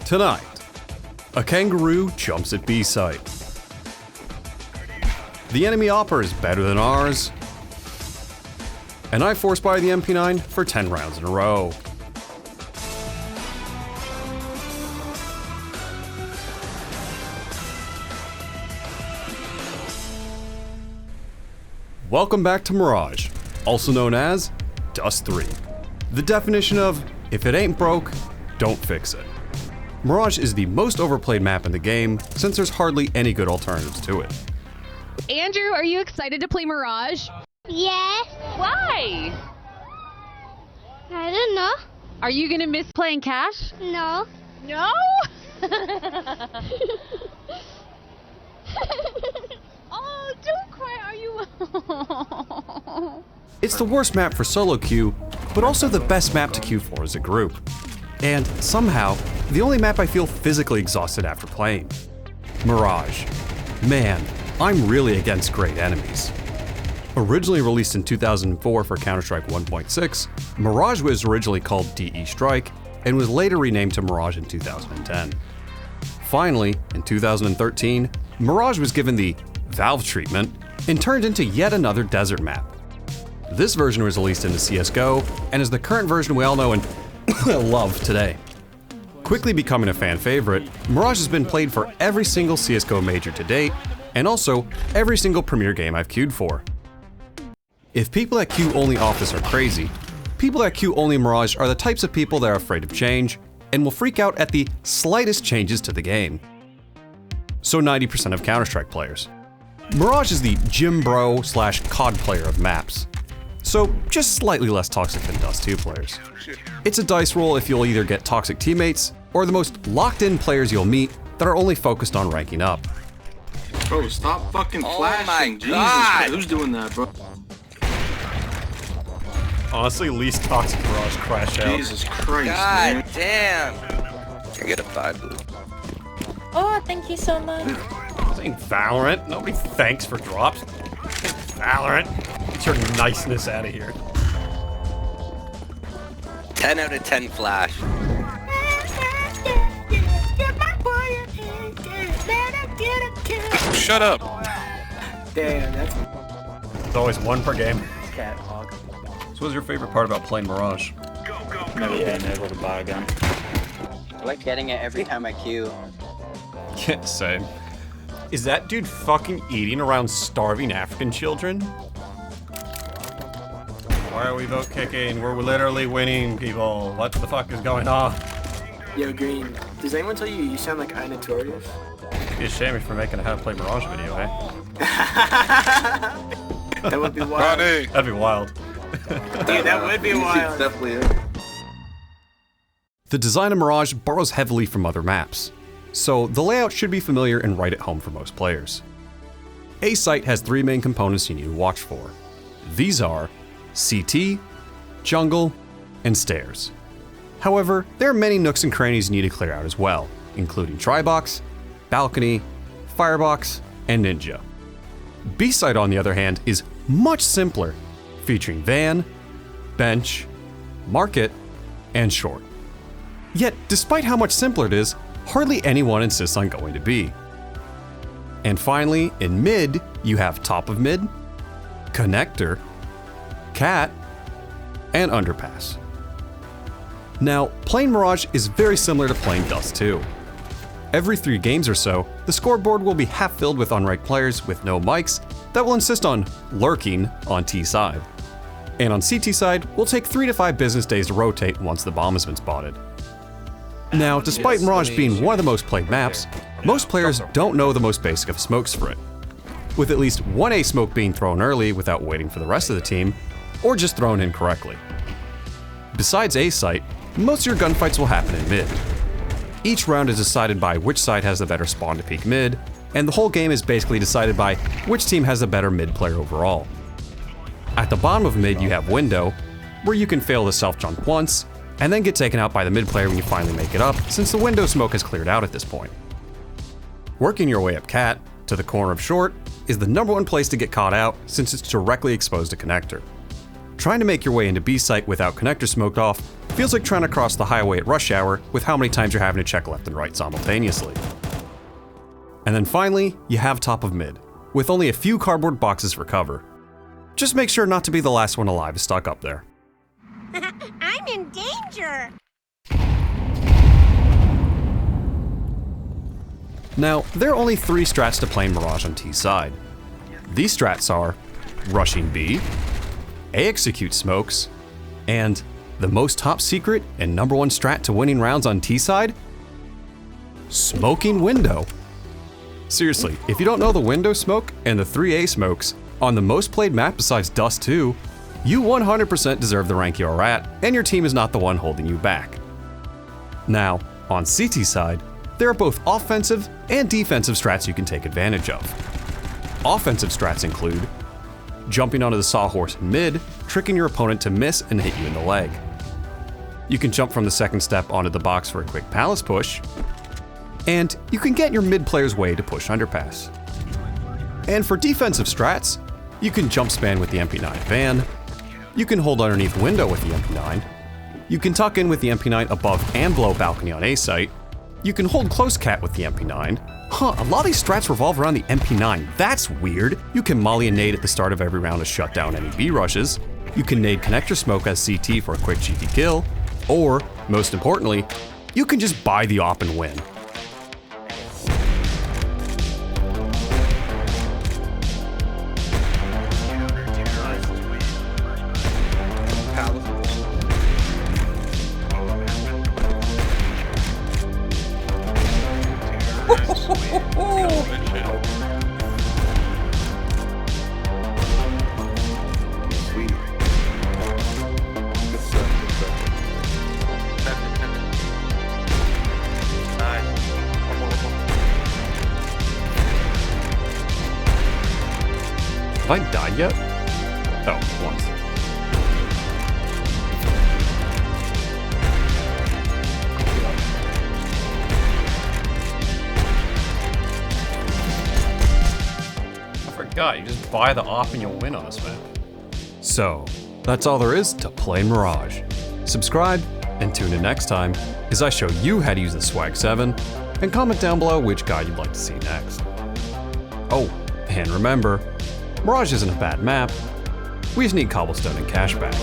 Tonight, a kangaroo jumps at B site. The enemy opera is better than ours. And I force buy the MP9 for 10 rounds in a row. Welcome back to Mirage, also known as Dust 3. The definition of, if it ain't broke, don't fix it. Mirage is the most overplayed map in the game, since there's hardly any good alternatives to it. Andrew, are you excited to play Mirage? Yes. Why? I don't know. Are you gonna miss playing Cash? No. No? Oh, don't cry, are you? It's the worst map for solo queue, but also the best map to queue for as a group. And somehow, the only map I feel physically exhausted after playing. Mirage. Man, I'm really against great enemies. Originally released in 2004 for Counter-Strike 1.6, Mirage was originally called DE Strike and was later renamed to Mirage in 2010. Finally, in 2013, Mirage was given the Valve treatment and turned into yet another desert map. This version was released into CSGO and is the current version we all know and love today. Quickly becoming a fan favorite, Mirage has been played for every single CSGO major to date, and also every single Premier game I've queued for. If people that queue only Office are crazy, people that queue only Mirage are the types of people that are afraid of change and will freak out at the slightest changes to the game. So 90% of Counter-Strike players. Mirage is the gym bro / COD player of maps. So just slightly less toxic than Dust 2 players. It's a dice roll if you'll either get toxic teammates or the most locked in players you'll meet that are only focused on ranking up. Bro, stop fucking flashing. My Jesus God. Christ, who's doing that, bro? Honestly, least toxic Mirage crash out. Jesus Christ, God man. damn. I get a 5 blue. Oh, thank you so much. This ain't Valorant. Nobody thanks for drops. Valorant. Get your niceness out of here. 10 out of 10 flash. Shut up. Damn, that's There's always one per game. cat hog. So what's your favorite part about playing Mirage? Never been able to buy a gun. I like getting it every time I queue. Can't say. Is that dude fucking eating around starving African children? Why are we vote kicking? We're literally winning, people. What the fuck is going on? Yo, Green, does anyone tell you you sound like iNoToRiOuS? It'd be a shame for making a How to Play Mirage video, eh? That would be wild. Ronnie. That'd be wild. Dude, that would be wild. Definitely is. The design of Mirage borrows heavily from other maps, so the layout should be familiar and right at home for most players. A site has 3 main components you need to watch for. These are CT, jungle, and stairs. However, there are many nooks and crannies you need to clear out as well, including Trybox, balcony, firebox, and ninja. B site, on the other hand, is much simpler, featuring van, bench, market, and short. Yet, despite how much simpler it is, hardly anyone insists on going to B. And finally, in mid, you have top of mid, connector, cat, and underpass. Now, playing Mirage is very similar to playing Dust 2. Every 3 games or so, the scoreboard will be half filled with unranked players with no mics that will insist on lurking on T side. And on CT side, will take 3 to 5 business days to rotate once the bomb has been spotted. Now, despite Mirage being one of the most played maps, most players don't know the most basic of smokes for it, with at least one A smoke being thrown early without waiting for the rest of the team, or just thrown incorrectly. Besides A site, most of your gunfights will happen in mid. Each round is decided by which side has the better spawn to peek mid, and the whole game is basically decided by which team has the better mid player overall. At the bottom of mid you have window, where you can fail the self jump once, and then get taken out by the mid player when you finally make it up, since the window smoke has cleared out at this point. Working your way up cat, to the corner of short, is the #1 place to get caught out since it's directly exposed to connector. Trying to make your way into B site without connector smoked off feels like trying to cross the highway at rush hour with how many times you're having to check left and right simultaneously. And then finally, you have top of mid, with only a few cardboard boxes for cover. Just make sure not to be the last one alive stuck up there. I'm in danger. Now, there are only 3 strats to play Mirage on T side. These strats are rushing B, A-execute smokes, and the most top secret and number 1 strat to winning rounds on T side, smoking window. Seriously, if you don't know the window smoke and the 3A smokes on the most played map besides Dust 2, you 100% deserve the rank you're at, and your team is not the one holding you back. Now, on CT side, there are both offensive and defensive strats you can take advantage of. Offensive strats include jumping onto the sawhorse in mid, tricking your opponent to miss and hit you in the leg. You can jump from the second step onto the box for a quick palace push, and you can get your mid player's way to push underpass. And for defensive strats, you can jump span with the MP9 van, you can hold underneath window with the MP9, you can tuck in with the MP9 above and below balcony on A site, you can hold close cat with the MP9. A lot of these strats revolve around the MP9, that's weird. You can molly and nade at the start of every round to shut down any B rushes. You can nade connector smoke as CT for a quick GT kill. Or, most importantly, you can just buy the op and win. Have I died yet? Oh, once. I forgot, you just buy the op and you'll win on this map. So, that's all there is to Play Mirage. Subscribe and tune in next time as I show you how to use the Swag 7, and comment down below which guide you'd like to see next. Oh, and remember, Mirage isn't a bad map, we just need cobblestone and cash back.